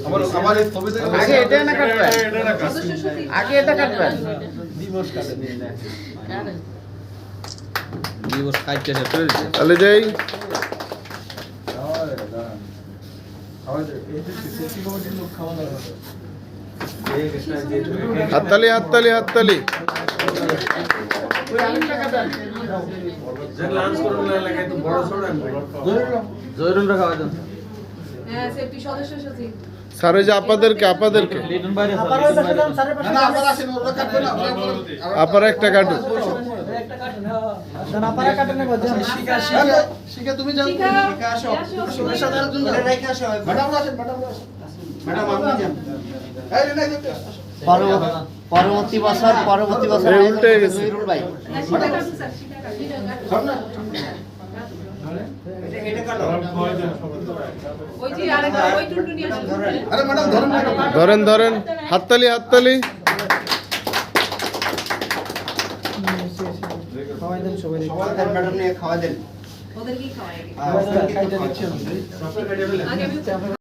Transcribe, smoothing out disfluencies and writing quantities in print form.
আমার এই ছবি থেকে আগে এটা না কাটবেন, আগে এটা কাটবেন। দিবস কাটে দিবস কাটতে শেষ করে দিছে। তাহলে যাই। হাততালি হাততালি হাততালি। জয়রুল রা খাওয়া দেন। হ্যাঁ সেফটি সদস্য সচিব স্যার ওই যে আপাদেরকে লিটন বাইরে স্যার, লিটন বাইরে। না আপনারা আসেন ওরা কাটবে না আপার একটা কাটু। শিখা তুমি যাও শিখা আসো আসো। শিখার সাথে আরেকজন যাও রেখে আসো ম্যাডাম আসেন ম্যাডাম আসেন ম্যাডাম আপনি যান এই রে না পরবর্তী বছর এই উল্টে গেছে। জহিরুল ভাই না শিখা কাটু স্যার শিখা কাটু এটা কাটো ওই যে আরেকটা ওই টুনটুনি আসছে আরে ম্যাডাম ধরেন ম্যাডাম ধরেন ধরেন হাততালি হাততালি। ম্যাডাম নিয়ে খাওয়া দেন ওদেরকেই খাওয়াই আগে আগে আগে আমি